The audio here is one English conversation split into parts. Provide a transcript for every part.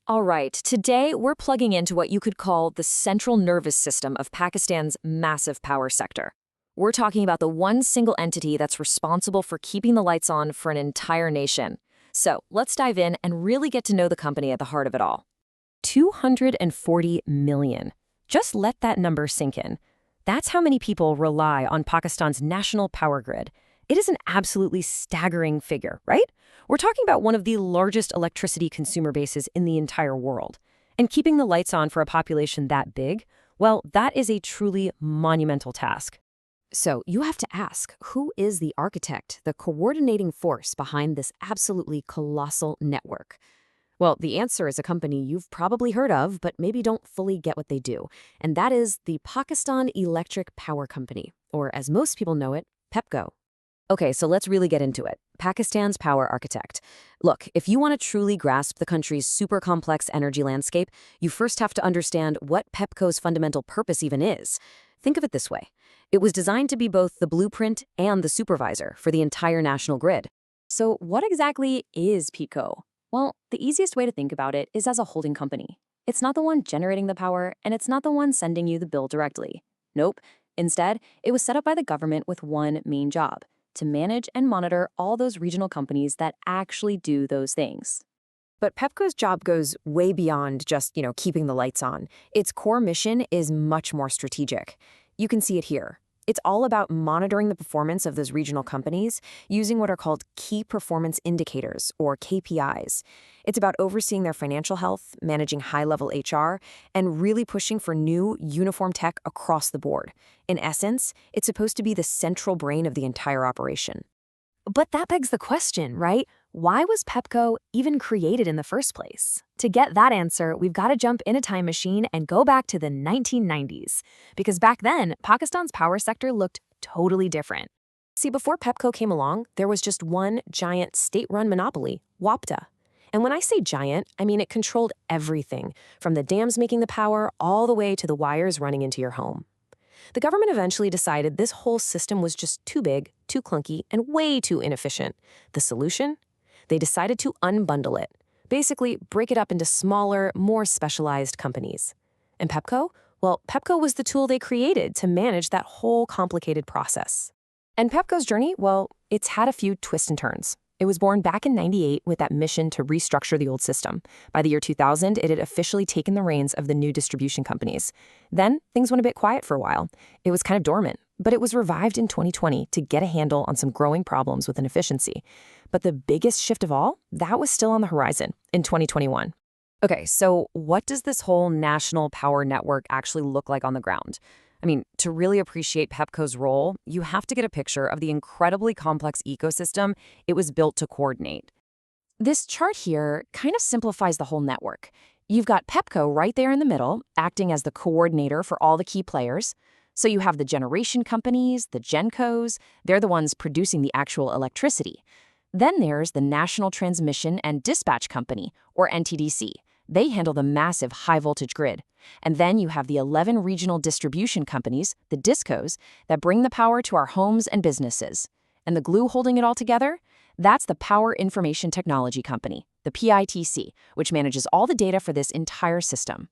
All right, today we're plugging into what you could call the central nervous system of Pakistan's massive power sector. We're talking about the one single entity that's responsible for keeping the lights on for an entire nation. So let's dive in and really get to know the company at the heart of it all. 240 million. Just let that number sink in. That's how many people rely on Pakistan's national power grid. It is an absolutely staggering figure, right? We're talking about one of the largest electricity consumer bases in the entire world. And keeping the lights on for a population that big, well, that is a truly monumental task. So you have to ask, who is the architect, the coordinating force behind this absolutely colossal network? Well, the answer is a company you've probably heard of, but maybe don't fully get what they do. And that is the Pakistan Electric Power Company, or as most people know it, PEPCO. Okay, so let's really get into it. Pakistan's power architect. Look, if you want to truly grasp the country's super complex energy landscape, you first have to understand what PEPCO's fundamental purpose even is. Think of it this way. It was designed to be both the blueprint and the supervisor for the entire national grid. So what exactly is PEPCO? Well, the easiest way to think about it is as a holding company. It's not the one generating the power, and it's not the one sending you the bill directly. Nope. Instead, it was set up by the government with one main job: to manage and monitor all those regional companies that actually do those things. But PEPCO's job goes way beyond just, keeping the lights on. Its core mission is much more strategic. You can see it here. It's all about monitoring the performance of those regional companies using what are called key performance indicators, or KPIs. It's about overseeing their financial health, managing high-level HR, and really pushing for new, uniform tech across the board. In essence, it's supposed to be the central brain of the entire operation. But that begs the question, right? Why was PEPCO even created in the first place? To get that answer, we've got to jump in a time machine and go back to the 1990s. Because back then, Pakistan's power sector looked totally different. See, before PEPCO came along, there was just one giant state-run monopoly, WAPTA. And when I say giant, I mean it controlled everything, from the dams making the power all the way to the wires running into your home. The government eventually decided this whole system was just too big, too clunky, and way too inefficient. The solution? They decided to unbundle it. Basically, break it up into smaller, more specialized companies. And PEPCO? Well, PEPCO was the tool they created to manage that whole complicated process. And PEPCO's journey? Well, it's had a few twists and turns. It was born back in '98 with that mission to restructure the old system. By the year 2000, it had officially taken the reins of the new distribution companies. Then, things went a bit quiet for a while. It was kind of dormant, but it was revived in 2020 to get a handle on some growing problems with inefficiency. But the biggest shift of all, that was still on the horizon in 2021. Okay, so what does this whole national power network actually look like on the ground? I mean, to really appreciate PEPCO's role, you have to get a picture of the incredibly complex ecosystem it was built to coordinate. This chart here kind of simplifies the whole network. You've got PEPCO right there in the middle, acting as the coordinator for all the key players. So you have the generation companies, the GenCos, they're the ones producing the actual electricity. Then there's the National Transmission and Dispatch Company, or NTDC. They handle the massive high-voltage grid. And then you have the 11 regional distribution companies, the DISCOs, that bring the power to our homes and businesses. And the glue holding it all together? That's the Power Information Technology Company, the PITC, which manages all the data for this entire system.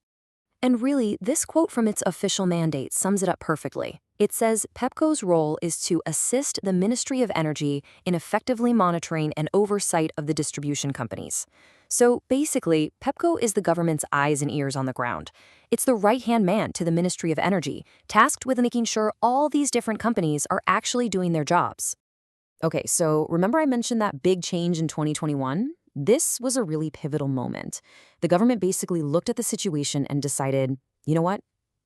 And really, this quote from its official mandate sums it up perfectly. It says PEPCO's role is to assist the Ministry of Energy in effectively monitoring and oversight of the distribution companies. So basically, PEPCO is the government's eyes and ears on the ground. It's the right-hand man to the Ministry of Energy, tasked with making sure all these different companies are actually doing their jobs. Okay, so remember I mentioned that big change in 2021? This was a really pivotal moment. The government basically looked at the situation and decided, you know what?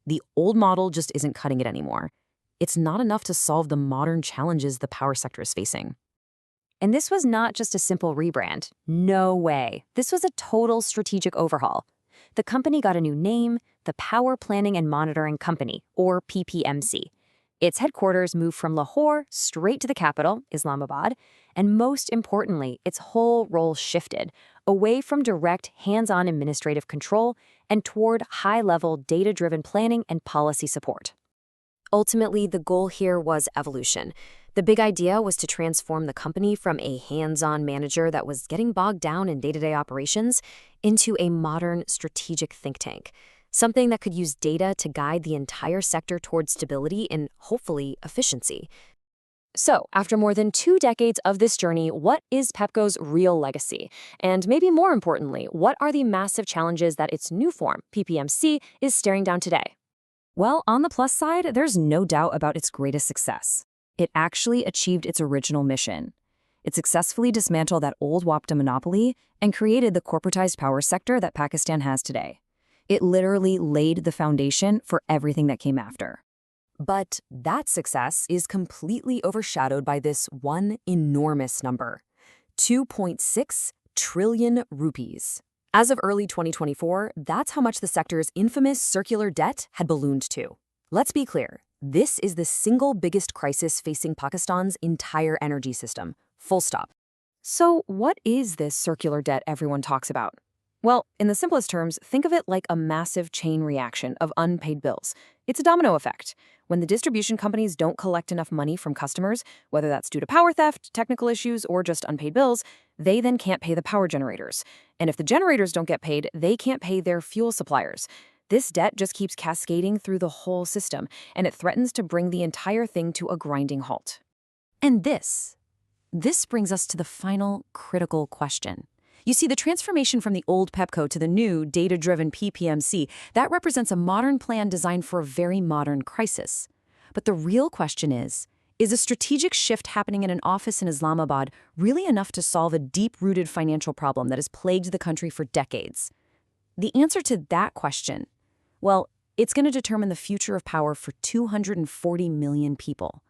The old model just isn't cutting it anymore. It's not enough to solve the modern challenges the power sector is facing. And this was not just a simple rebrand. No way. This was a total strategic overhaul. The company got a new name, the Power Planning and Monitoring Company, or PPMC. Its headquarters moved from Lahore straight to the capital, Islamabad, and most importantly, its whole role shifted away from direct, hands-on administrative control and toward high-level, data-driven planning and policy support. Ultimately, the goal here was evolution. The big idea was to transform the company from a hands-on manager that was getting bogged down in day-to-day operations into a modern strategic think tank, something that could use data to guide the entire sector towards stability and, hopefully, efficiency. So, after more than 2 decades of this journey, what is PEPCO's real legacy? And maybe more importantly, what are the massive challenges that its new form, PPMC, is staring down today? Well, on the plus side, there's no doubt about its greatest success. It actually achieved its original mission. It successfully dismantled that old WAPTA monopoly and created the corporatized power sector that Pakistan has today. It literally laid the foundation for everything that came after. But that success is completely overshadowed by this one enormous number: 2.6 trillion rupees. As of early 2024, that's how much the sector's infamous circular debt had ballooned to. Let's be clear, this is the single biggest crisis facing Pakistan's entire energy system. Full stop. So what is this circular debt everyone talks about? Well, in the simplest terms, think of it like a massive chain reaction of unpaid bills. It's a domino effect. When the distribution companies don't collect enough money from customers, whether that's due to power theft, technical issues, or just unpaid bills, they then can't pay the power generators. And if the generators don't get paid, they can't pay their fuel suppliers. This debt just keeps cascading through the whole system, and it threatens to bring the entire thing to a grinding halt. And this brings us to the final critical question. You see, the transformation from the old PEPCO to the new data-driven PPMC, that represents a modern plan designed for a very modern crisis. But the real question is a strategic shift happening in an office in Islamabad really enough to solve a deep-rooted financial problem that has plagued the country for decades? The answer to that question, well, it's going to determine the future of power for 240 million people.